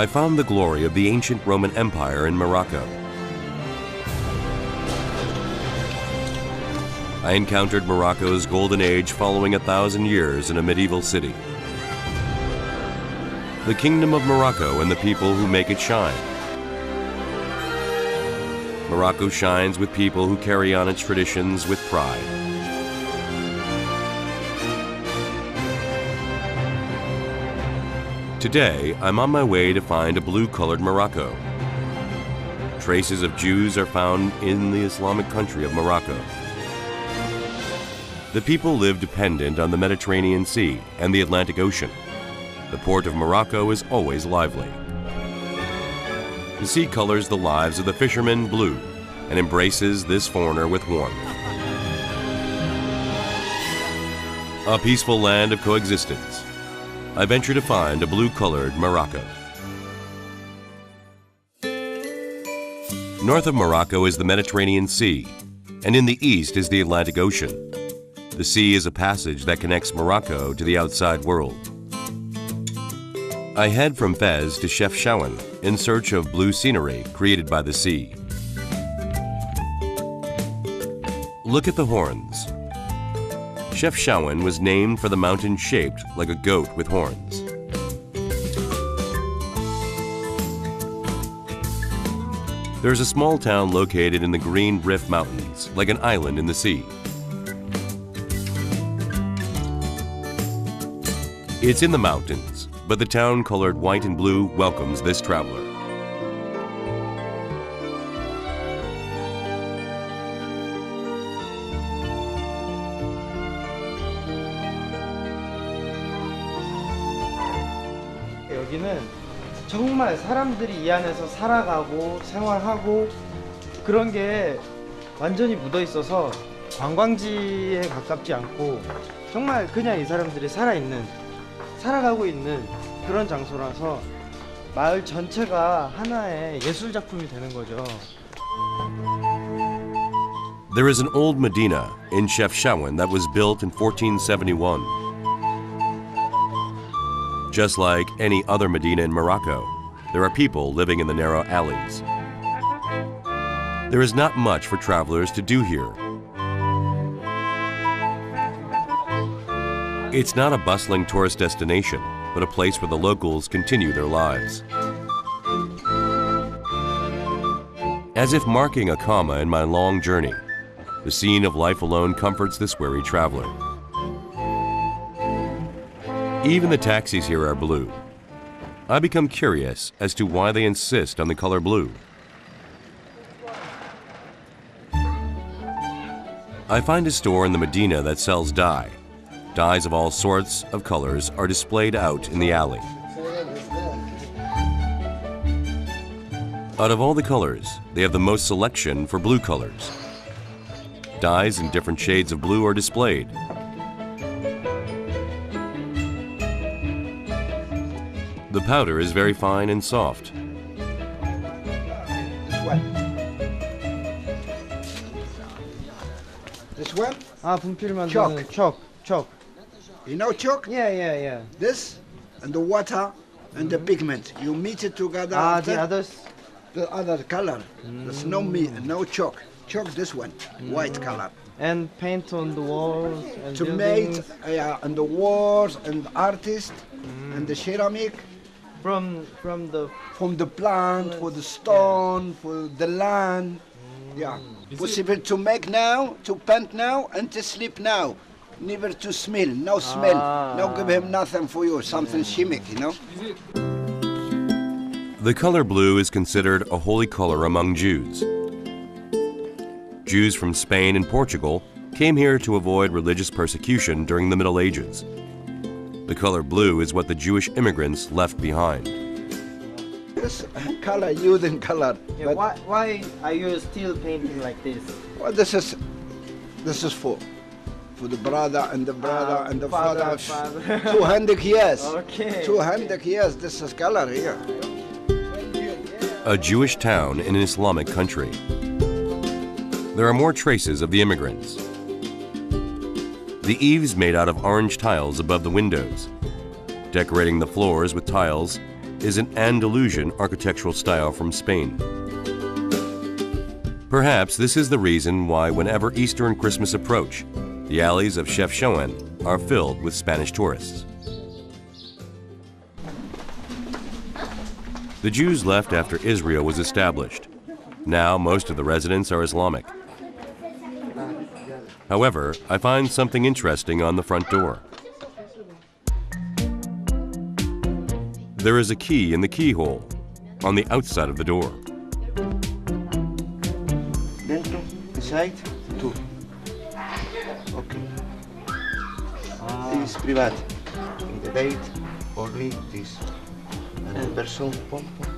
I found the glory of the ancient Roman Empire in Morocco. I encountered Morocco's golden age following 1,000 years in a medieval city. The Kingdom of Morocco and the people who make it shine. Morocco shines with people who carry on its traditions with pride. Today, I'm on my way to find a blue-colored Morocco. Traces of Jews are found in the Islamic country of Morocco. The people live dependent on the Mediterranean Sea and the Atlantic Ocean. The port of Morocco is always lively. The sea colors the lives of the fishermen blue and embraces this foreigner with warmth. A peaceful land of coexistence. I venture to find a blue-colored Morocco. North of Morocco is the Mediterranean Sea, and in the east is the Atlantic Ocean. The sea is a passage that connects Morocco to the outside world. I head from Fez to Chefchaouen in search of blue scenery created by the sea. Look at the horns. Chefchaouen was named for the mountain shaped like a goat with horns. There's a small town located in the Green Rift Mountains, like an island in the sea. It's in the mountains, but the town colored white and blue welcomes this traveler. 여기는 정말 사람들이 이 안에서 살아가고 생활하고 그런 게 완전히 묻어 있어서 관광지에 가깝지 않고 정말 그냥 이 사람들이 살아가고 있는 그런 장소라서 마을 전체가 하나의 예술 작품이 되는 거죠. There is an old Medina in Chefchaouen that was built in 1471. Just like any other Medina in Morocco, there are people living in the narrow alleys. There is not much for travelers to do here. It's not a bustling tourist destination, but a place where the locals continue their lives. As if marking a comma in my long journey, the scene of life alone comforts this weary traveler. Even the taxis here are blue. I become curious as to why they insist on the color blue. I find a store in the Medina that sells dye. Dyes of all sorts of colors are displayed out in the alley. Out of all the colors, they have the most selection for blue colors. Dyes in different shades of blue are displayed. The powder is very fine and soft. This one? 분필 만드는 chalk. You know chalk? Yeah. This and the water and the pigment. You mix it together. The others? The other color. There's no chalk. Chalk this one, white color. And paint on the walls and To buildings. make and the walls and the artist and the ceramic. From the plant, for the stone, for the land. Yeah. Possible to make now, to paint now, and to sleep now. Never to smell, no smell. No give him nothing for you, something chemic, you know. The color blue is considered a holy color among Jews. Jews from Spain and Portugal came here to avoid religious persecution during the Middle Ages. The color blue is what the Jewish immigrants left behind. This color, using color. Yeah, why are you still painting like this? Well, this is for the brother and the brother and the father. 200 years. Okay. 200 years. This is color here. A Jewish town in an Islamic country. There are more traces of the immigrants. The eaves made out of orange tiles above the windows, decorating the floors with tiles is an Andalusian architectural style from Spain. Perhaps this is the reason why whenever Easter and Christmas approach, the alleys of Chef Choan are filled with Spanish tourists. The Jews left after Israel was established. Now most of the residents are Islamic. However, I find something interesting on the front door. There is a key in the keyhole on the outside of the door. Dentro, inside, two. Okay. This is private. In the date, only this. And person, pom, pom.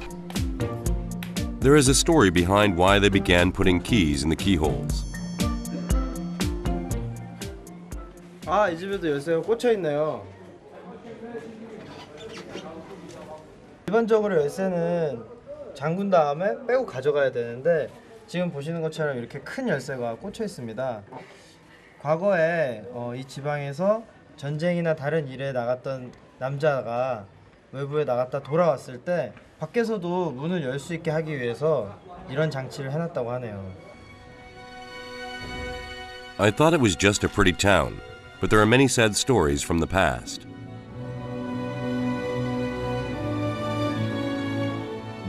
There is a story behind why they began putting keys in the keyholes. 아, 이 집에도 열쇠가 꽂혀 있네요. 일반적으로 열쇠는 잠근 다음에 빼고 가져가야 되는데 지금 보시는 것처럼 이렇게 큰 열쇠가 꽂혀 있습니다. 과거에 이 지방에서 전쟁이나 다른 일에 나갔던 남자가 외부에 나갔다 돌아왔을 때 밖에서도 문을 열 수 있게 하기 위해서 이런 장치를 해놨다고 하네요. I thought it was just a pretty town, but there are many sad stories from the past.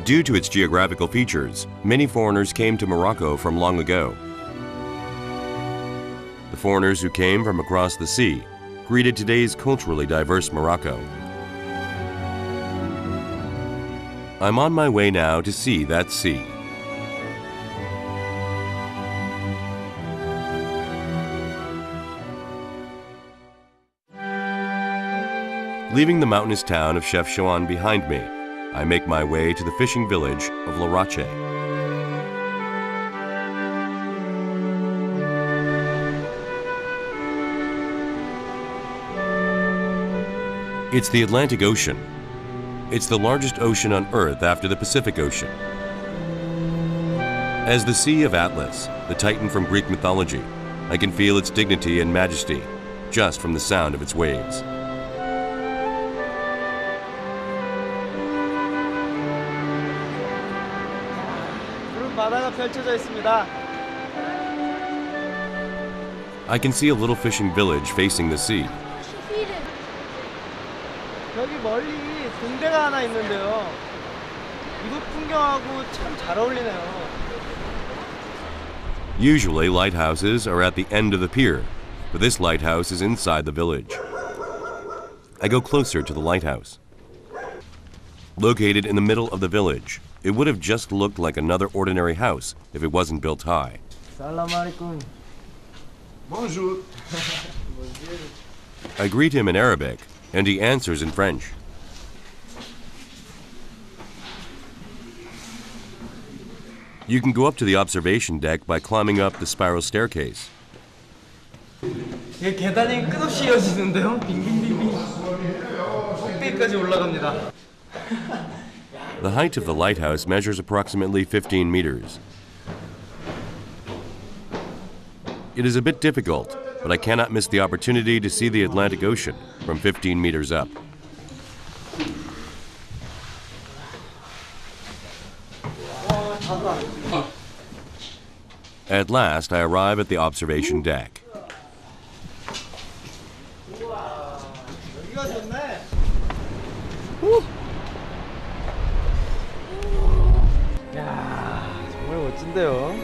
Due to its geographical features, many foreigners came to Morocco from long ago. The foreigners who came from across the sea greeted today's culturally diverse Morocco. I'm on my way now to see that sea. Leaving the mountainous town of Chef Choan behind me, I make my way to the fishing village of Larache. It's the Atlantic Ocean. It's the largest ocean on Earth after the Pacific Ocean. As the Sea of Atlas, the Titan from Greek mythology, I can feel its dignity and majesty just from the sound of its waves. 바다가 펼쳐져 있습니다. I can see a little fishing village facing the sea. 여기 멀리 등대가 하나 있는데요. 이곳 풍경하고 참 잘 어울리네요. Usually, lighthouses are at the end of the pier, but this lighthouse is inside the village. I go closer to the lighthouse. Located in the middle of the village, it would have just looked like another ordinary house if it wasn't built high. 살람 알레이쿰. Bonjour. I greet him in Arabic, and he answers in French. You can go up to the observation deck by climbing up the spiral staircase. 이게 계단이 끝없이 이어지는데요. 빙빙빙빙. 꼭대기까지 올라갑니다. The height of the lighthouse measures approximately 15 meters. It is a bit difficult, but I cannot miss the opportunity to see the Atlantic Ocean from 15 meters up. At last, I arrive at the observation deck. 여기가 좋네. 야, 정말 멋진데요.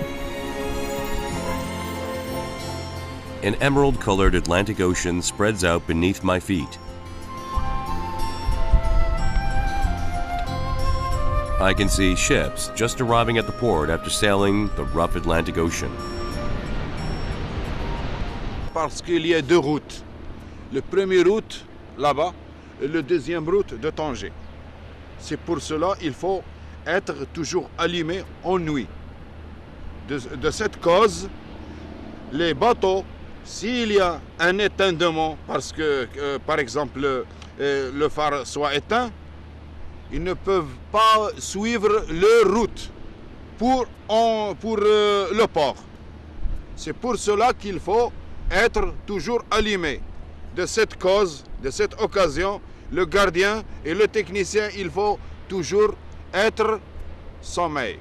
An emerald-colored Atlantic Ocean spreads out beneath my feet. I can see ships just arriving at the port after sailing the rough Atlantic Ocean. Parce qu'il y a deux routes. Le premier route là-bas et le deuxième route de Tanger. C'est pour cela qu'il faut être toujours allumé en nuit. De cette cause, les bateaux, s'il y a un éteindement, parce que par exemple le phare soit éteint, ils ne peuvent pas suivre leur route pour le port. C'est pour cela qu'il faut être toujours allumé. De cette cause, de cette occasion, le gardien et le technicien, il faut toujours être sommeil.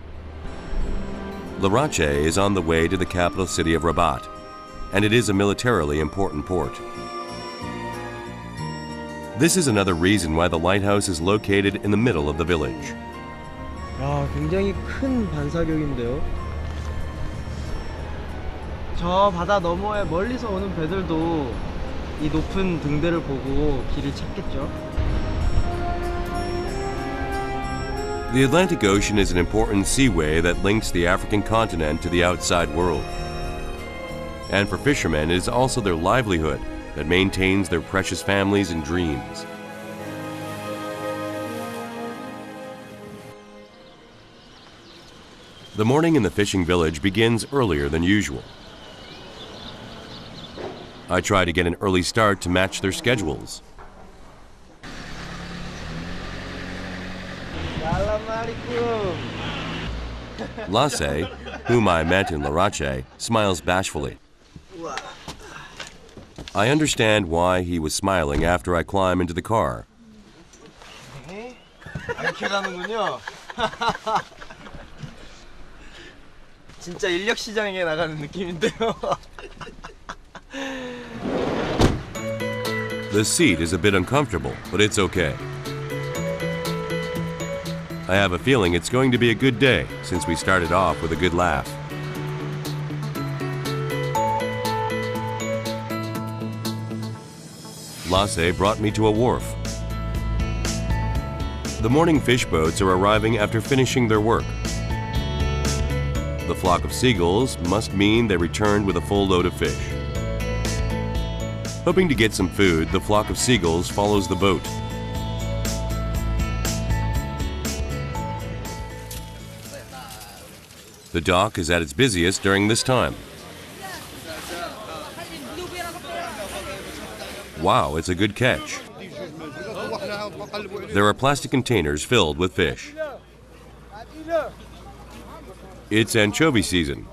Larache is on the way to the capital city of Rabat, and it is a militarily important port. This is another reason why the lighthouse is located in the middle of the village. 야, 굉장히 큰 반사격인데요. 저 바다 너머에 멀리서 오는 배들도 이 높은 등대를 보고 길을 찾겠죠. The Atlantic Ocean is an important seaway that links the African continent to the outside world. And for fishermen, it is also their livelihood that maintains their precious families and dreams. The morning in the fishing village begins earlier than usual. I try to get an early start to match their schedules. Lasse, whom I met in Larache, smiles bashfully. I understand why he was smiling after I climb into the car. 이렇게 가는군요. 진짜 인력 시장에 나가는 느낌인데요. The seat is a bit uncomfortable, but it's okay. I have a feeling it's going to be a good day since we started off with a good laugh. Lasse brought me to a wharf. The morning fish boats are arriving after finishing their work. The flock of seagulls must mean they returned with a full load of fish. Hoping to get some food, the flock of seagulls follows the boat. The dock is at its busiest during this time. Wow, it's a good catch. There are plastic containers filled with fish. It's anchovy season.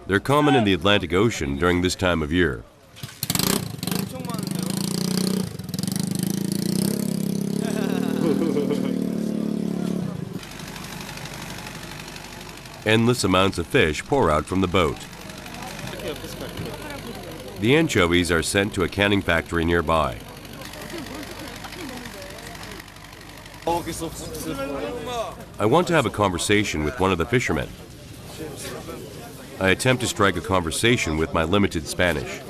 They're common in the Atlantic Ocean during this time of year. Endless amounts of fish pour out from the boat. The anchovies are sent to a canning factory nearby. I want to have a conversation with one of the fishermen. I attempt to strike a conversation with my limited Spanish.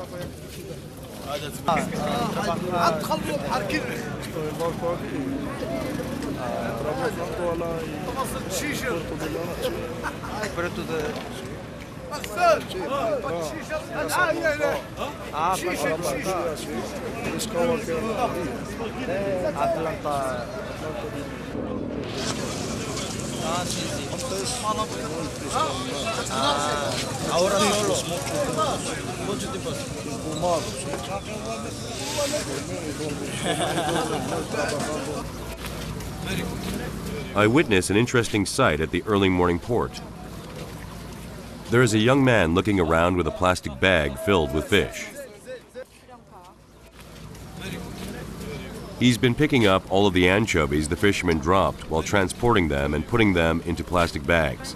I witness an interesting sight at the early morning port. There is a young man looking around with a plastic bag filled with fish. He's been picking up all of the anchovies the fishermen dropped while transporting them and putting them into plastic bags.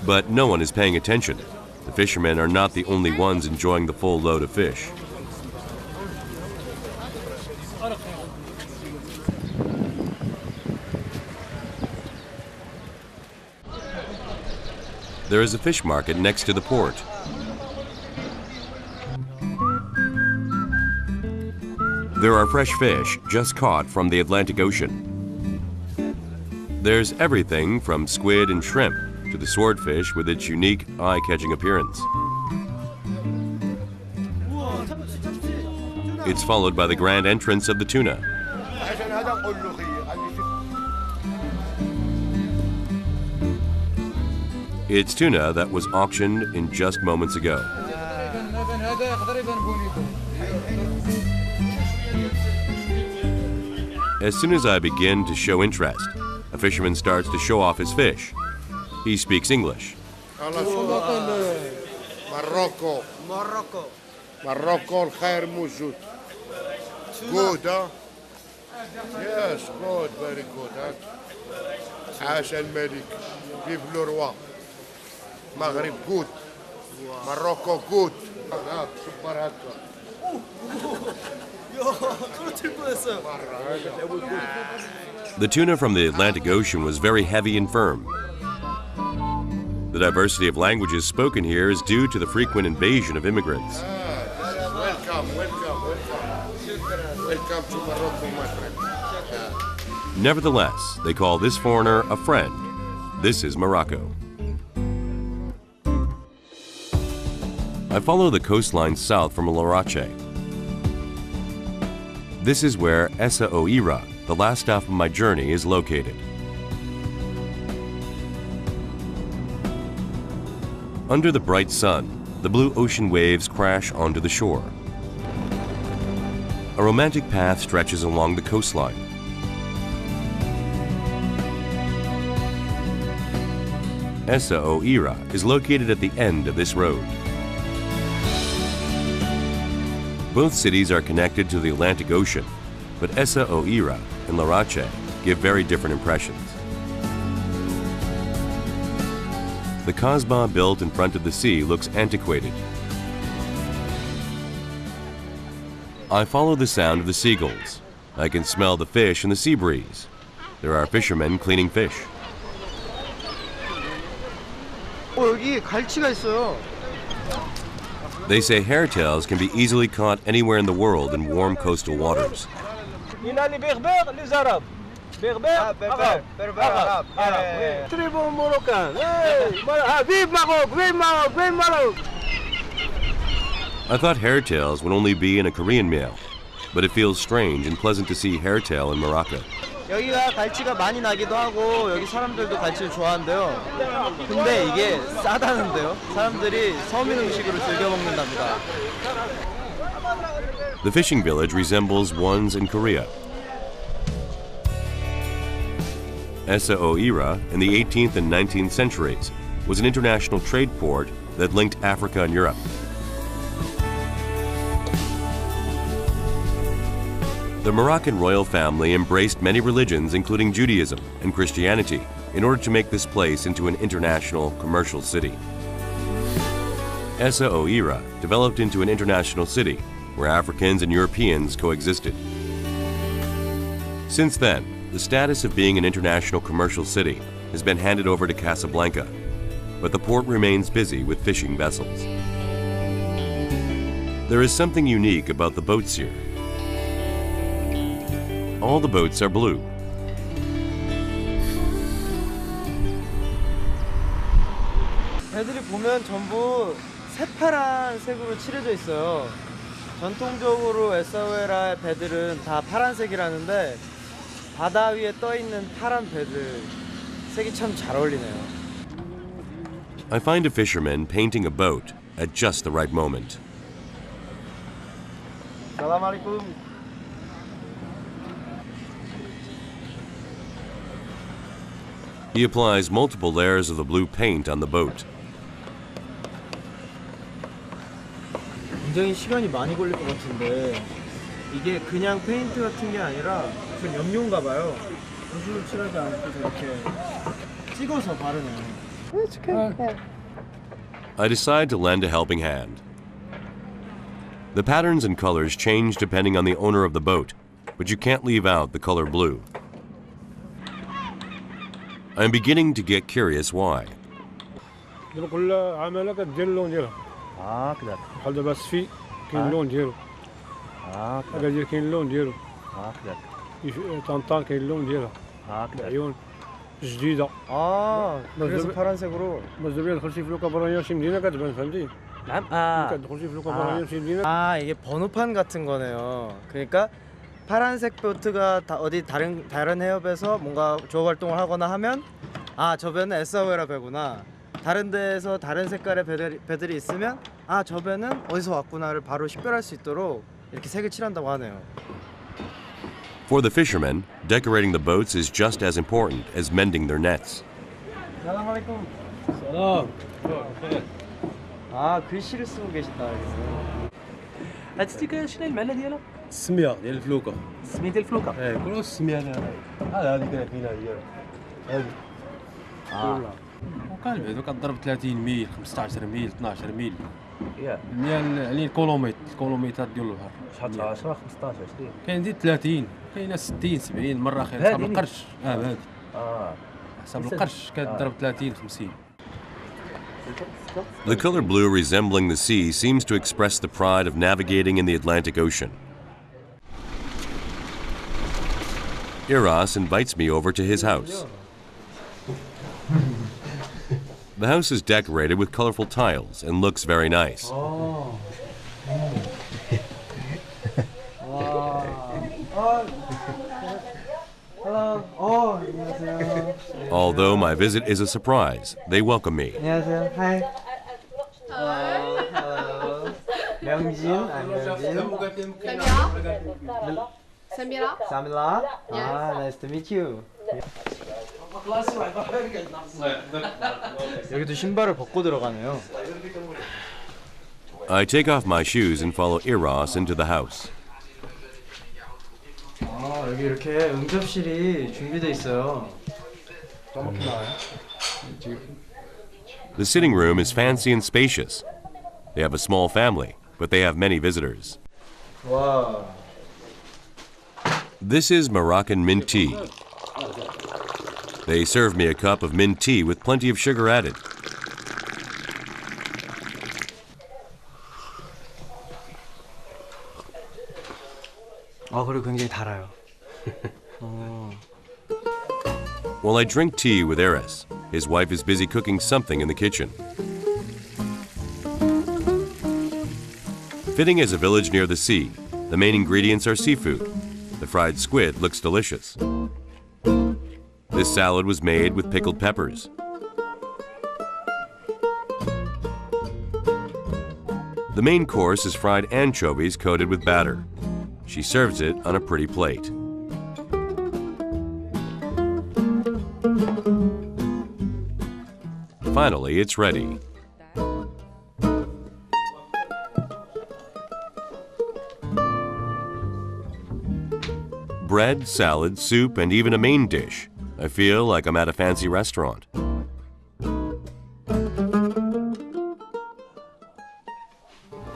But no one is paying attention. The fishermen are not the only ones enjoying the full load of fish. There is a fish market next to the port. There are fresh fish just caught from the Atlantic Ocean. There's everything from squid and shrimp to the swordfish with its unique, eye-catching appearance. It's followed by the grand entrance of the tuna. It's tuna that was auctioned in just moments ago. As soon as I begin to show interest, a fisherman starts to show off his fish. He speaks English. Morocco. Morocco. Morocco الخير موجود. Good, huh? Yes, good, very good. عاش الملك. Vive le roi. Maghreb good. Morocco good. super haka. The tuna from the Atlantic Ocean was very heavy and firm. The diversity of languages spoken here is due to the frequent invasion of immigrants. Welcome, welcome, welcome. Welcome to Morocco, my friend. Nevertheless, they call this foreigner a friend. This is Morocco. I follow the coastline south from Larache. This is where Essa Oira, the last stop of my journey, is located. Under the bright sun, the blue ocean waves crash onto the shore. A romantic path stretches along the coastline. Essa Oira is located at the end of this road. Both cities are connected to the Atlantic Ocean, but Essa Oira and Larache give very different impressions. The Kasbah built in front of the sea looks antiquated. I follow the sound of the seagulls. I can smell the fish in the sea breeze. There are fishermen cleaning fish. 여기 갈치가 있어요. They say hairtails can be easily caught anywhere in the world in warm coastal waters. I thought hairtails would only be in a Korean meal, but it feels strange and pleasant to see hairtail in Morocco. 여기가 갈치가 많이 나기도 하고 여기 사람들도 갈치를 좋아한대요. 근데 이게 싸다는데요. 사람들이 서민 음식으로 즐겨 먹는답니다. The fishing village resembles ones in Korea. Essa Oira in the 18th and 19th centuries was an international trade port that linked Africa and Europe. The Moroccan royal family embraced many religions, including Judaism and Christianity, in order to make this place into an international commercial city. Essa Oira developed into an international city where Africans and Europeans coexisted. Since then, the status of being an international commercial city has been handed over to Casablanca, but the port remains busy with fishing vessels. There is something unique about the boats here. All the boats are blue. 배들이 보면 전부 새파란 색으로 칠해져 있어요. 전통적으로 에사오에라의 배들은 다 파란색이라는데 바다 위에 떠 있는 파란 배들 색이 참 잘 어울리네요. I find a fisherman painting a boat at just the right moment. 살람 알이쿰. He applies multiple layers of the blue paint on the boat. 굉장히 시간이 많이 걸릴 것 같은데 이게 그냥 페인트 같은 게 아니라 무슨 염료인가 봐요. 붓으로 칠하지 않고 이렇게 찍어서 바르네요. I decide to lend a helping hand. The patterns and colors change depending on the owner of the boat, but you can't leave out the color blue. I'm beginning to get curious why. كل عملك تدير اللون ديالها. كذا. بحال دابا السفي كاين اللون ديالو. أكادير كاين اللون ديالو. كذا. طنطان كاين اللون ديالها. كذا. العيون جديدة. 그래서 파란색으로. مازال دخلتي في لوكابرانيا شي مدينة كتبان فهمتي؟ نعم. كتدخلتي في لوكابرانيا شي مدينة. 이게 번호판 같은 거네요. 그러니까 파란색 보트가 어디 다른 해협에서 뭔가 조업 활동을 하거나 하면 저 배는 에사오에라 배구나. 다른 데에서 다른 색깔의 배들이 있으면 저 배는 어디서 왔구나를 바로 식별할 수 있도록 이렇게 색을 칠한다고 하네요. For the fishermen, decorating the boats is just as important as mending their nets. 살람 알이쿰. 글씨를 쓰고 계신다. هاد الستيكر شنو المعنى ديالها؟ السميه ديال الفلوكه. سميت الفلوكه. كل السميه هذه كاينه هي هذه. وكان بعدو كضرب 30 ميل 15 ميل 12 ميل. يعني الكيلومترات ديال البحر. شحال 10 15 20 كاين ديال 30 كاينه 60 70 مره خير حسب القرش. هادي حسب القرش كتضرب 30 50. The color blue resembling the sea seems to express the pride of navigating in the Atlantic Ocean. Eros invites me over to his house. The house is decorated with colorful tiles and looks very nice. Although my visit is a surprise, they welcome me. 안녕하세요. Hi. Hello. 명진. Samira. Samila. Nice to meet you. 여기도 신발을 벗고 들어가네요. I take off my shoes and follow Eros into the house. 여기 이렇게 응접실이 준비되어 있어요. The sitting room is fancy and spacious. They have a small family, but they have many visitors. 와. This is Moroccan mint tea. They serve me a cup of mint tea with plenty of sugar added. 그리고 굉장히 달아요. While I drink tea with Eris, his wife is busy cooking something in the kitchen. Fitting as a village near the sea, the main ingredients are seafood. The fried squid looks delicious. This salad was made with pickled peppers. The main course is fried anchovies coated with batter. She serves it on a pretty plate. Finally, it's ready. Bread, salad, soup, and even a main dish. I feel like I'm at a fancy restaurant.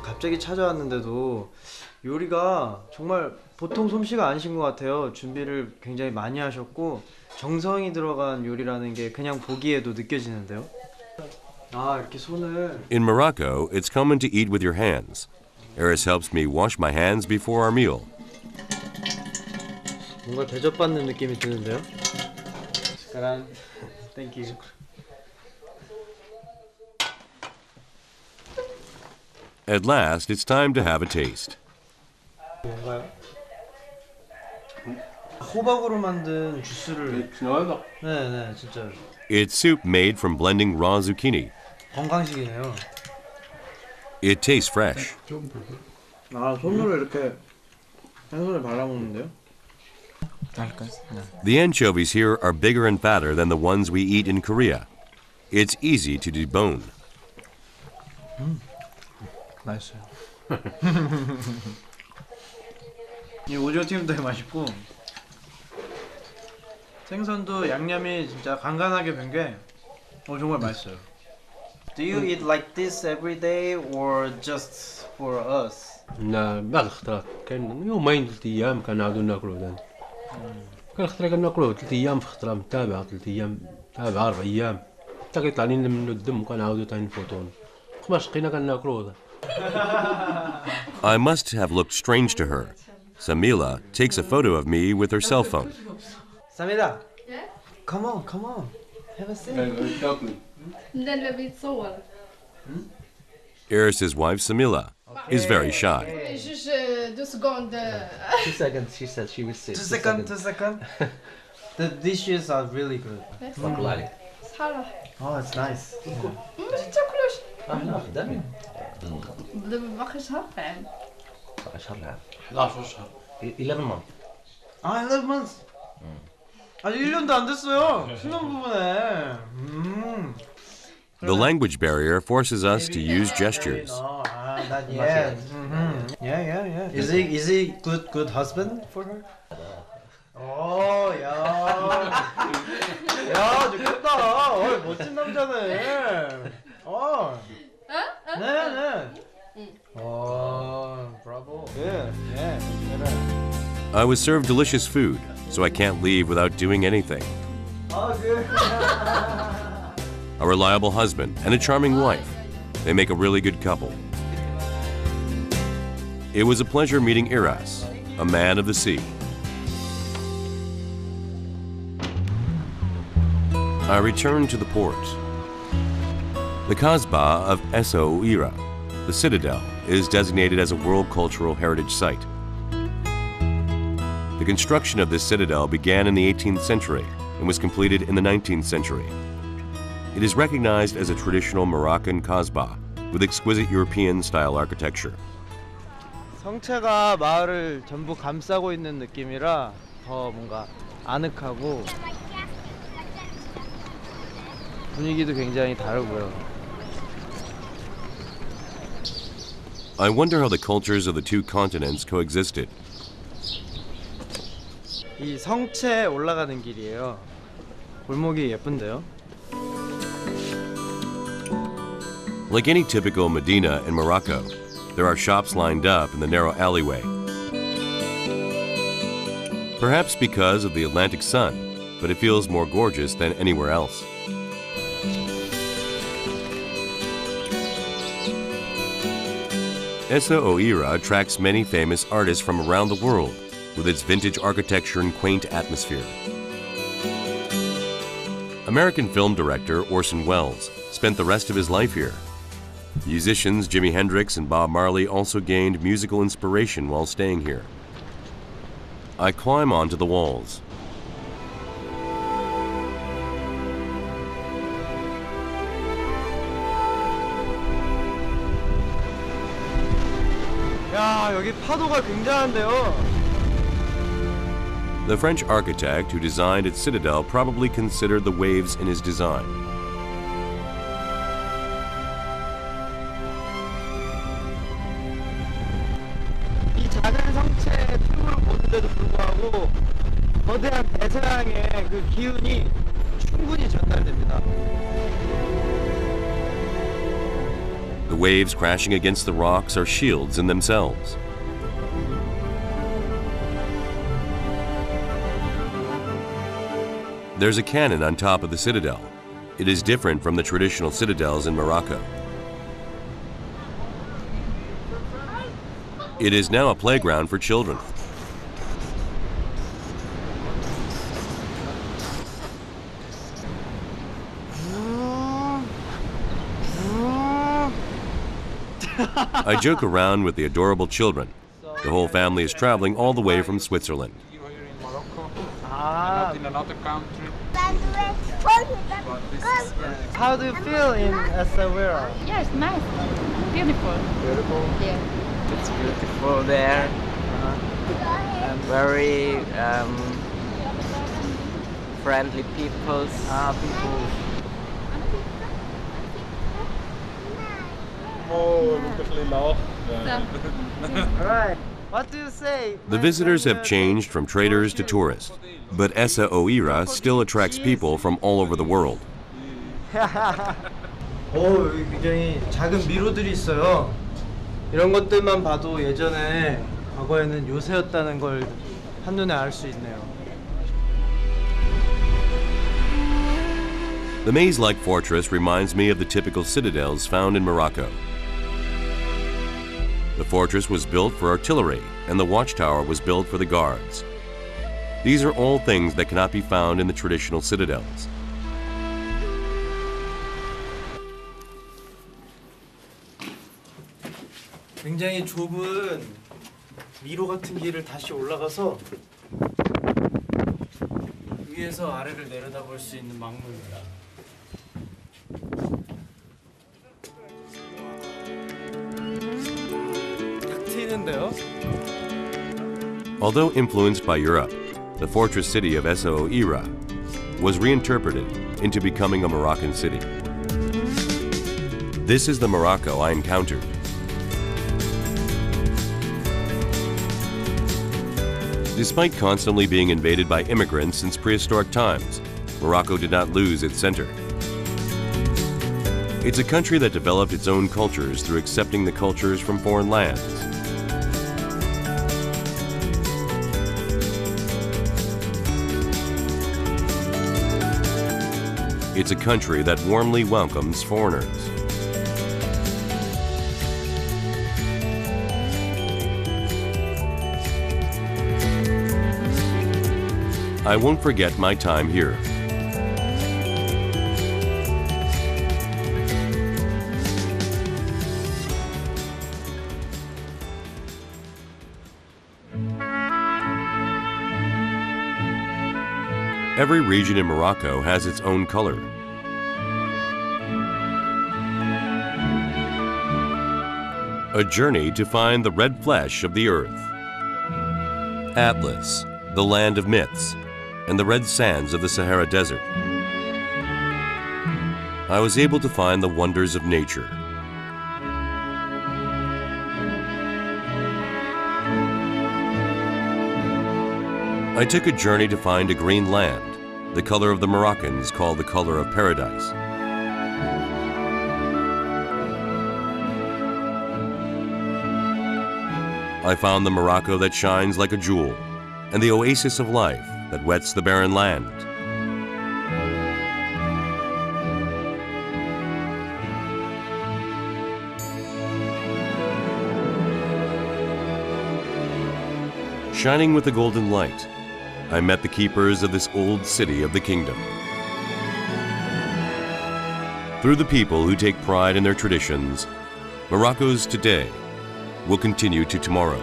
갑자기 찾아왔는데도 요리가 정말 보통 솜씨가 아니신 것 같아요. 준비를 굉장히 많이 하셨고 정성이 들어간 요리라는 게 그냥 보기에도 느껴지는데요. 이렇게 손을. In Morocco, it's common to eat with your hands. Eris helps me wash my hands before our meal. 뭔가 대접받는 느낌이 드는데요. 숟가락. Thank you. At last, it's time to have a taste. 뭔가요? 호박으로 만든 주스를. 네, 진짜. It's soup made from blending raw zucchini. 건강식이네요. It tastes fresh. 손으로 이렇게 생선을 발라먹는데요? The anchovies here are bigger and fatter than the ones we eat in Korea. It's easy to debone. 맛있어요. 이 오징어튀김도 되게 맛있고 생선도 양념이 진짜 간간하게 된 게 정말 맛있어요. Do you eat like this every day or just for us? لا بعض الخطرات كان يومين 3 ايام كنعاودو ناكلو ثاني. كان خطره كناكلوه 3 ايام في خطره متابعه 3 ايام متابعه 4 ايام حتى كيطلع لنا منه الدم وكنعاودو ثاني نفوتو. ما شقينا كناكلوه. I must have looked strange to her. Samila takes a photo of me with her cell phone. Samila. Yeah? Come on. Have a seat. لا بيتصور. Eris's wife, Samila, is very shy. جوج 2 سكوند. 2 seconds, she said she will sit. 2 seconds. The dishes are really good. تبارك عليك. صحة. Oh, it's nice. ما تاكلوش. احنا خدامين. دابا باقي شهر فعلا. باقي شهر العام. 11 شهر. 11 months. 11 months. 아직 1년도 안 됐어요. 신혼부부네. The language barrier forces us to use gestures. not yet. Yeah. Is he good husband for her? 야, 좋겠다. 멋진 남자네. 네. bravo. Yeah. I was served delicious food, so I can't leave without doing anything. good. A reliable husband and a charming wife. They make a really good couple. It was a pleasure meeting Iras, a man of the sea. I returned to the port. The Kasbah of Essaouira, the citadel, is designated as a World Cultural Heritage Site. The construction of this citadel began in the 18th century and was completed in the 19th century. It is recognized as a traditional Moroccan Kasbah with exquisite European-style architecture. 성체가 마을을 전부 감싸고 있는 느낌이라 더 뭔가 아늑하고 분위기도 굉장히 다르고요. I wonder how the cultures of the two continents coexisted. 이 성체에 올라가는 길이에요. 골목이 예쁜데요. Like any typical Medina in Morocco, there are shops lined up in the narrow alleyway. Perhaps because of the Atlantic sun, but it feels more gorgeous than anywhere else. Essaouira attracts many famous artists from around the world with its vintage architecture and quaint atmosphere. American film director Orson Welles spent the rest of his life here. Musicians Jimi Hendrix and Bob Marley also gained musical inspiration while staying here. I climb onto the walls. 야, 여기 파도가 굉장한데요. The French architect who designed its citadel probably considered the waves in his design. 이 작은 성체의 틈으로 보는데도 불구하고 거대한 대서양의 그 기운이 충분히 전달됩니다. The waves crashing against the rocks are shields in themselves. There's a cannon on top of the citadel. It is different from the traditional citadels in Morocco. It is now a playground for children. I joke around with the adorable children. The whole family is traveling all the way from Switzerland. In another country. How do you feel in Essaouira? Yes, nice. Beautiful. Beautiful. Yeah. It's beautiful there and very friendly people. People. Alright. What do you say? The visitors have changed from traders to tourists, but Essaouira still attracts people from all over the world. 여기 굉장히 작은 미로들이 있어요. 이런 것들만 봐도 예전에 과거에는 요새였다는 걸 한눈에 알 수 있네요. The maze-like fortress reminds me of the typical citadels found in Morocco. The fortress was built for artillery, and the watchtower was built for the guards. These are all things that cannot be found in the traditional citadels. 굉장히 좁은 미로 같은 길을 다시 올라가서 위에서 아래를 내려다볼 수 있는 망루입니다. 딱 트이는데요? Although influenced by Europe, the fortress city of Essaouira was reinterpreted into becoming a Moroccan city. This is the Morocco I encountered. Despite constantly being invaded by immigrants since prehistoric times, Morocco did not lose its center. It's a country that developed its own cultures through accepting the cultures from foreign lands. It's a country that warmly welcomes foreigners. I won't forget my time here. Every region in Morocco has its own color. A journey to find the red flesh of the earth. Atlas, the land of myths, and the red sands of the Sahara Desert. I was able to find the wonders of nature. I took a journey to find a green land, the color of the Moroccans called the color of paradise. I found the Morocco that shines like a jewel, and the oasis of life that wets the barren land. Shining with the golden light, I met the keepers of this old city of the kingdom. Through the people who take pride in their traditions, Morocco's today will continue to tomorrow.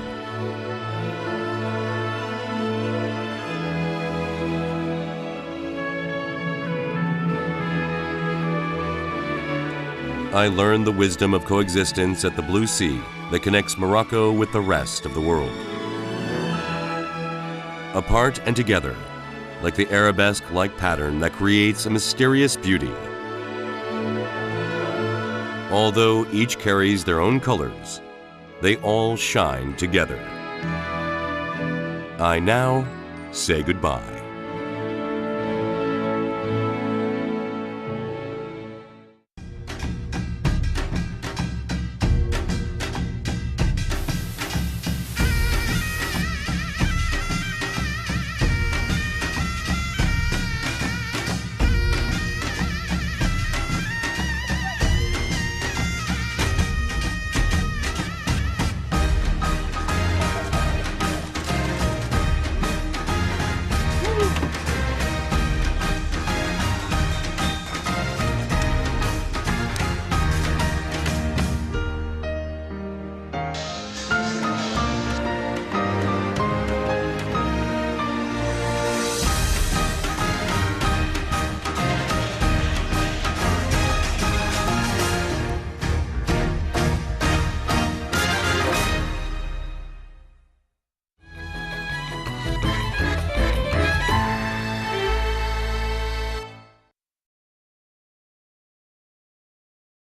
I learned the wisdom of coexistence at the Blue Sea that connects Morocco with the rest of the world. Apart and together, like the arabesque-like pattern that creates a mysterious beauty. Although each carries their own colors, they all shine together. I now say goodbye.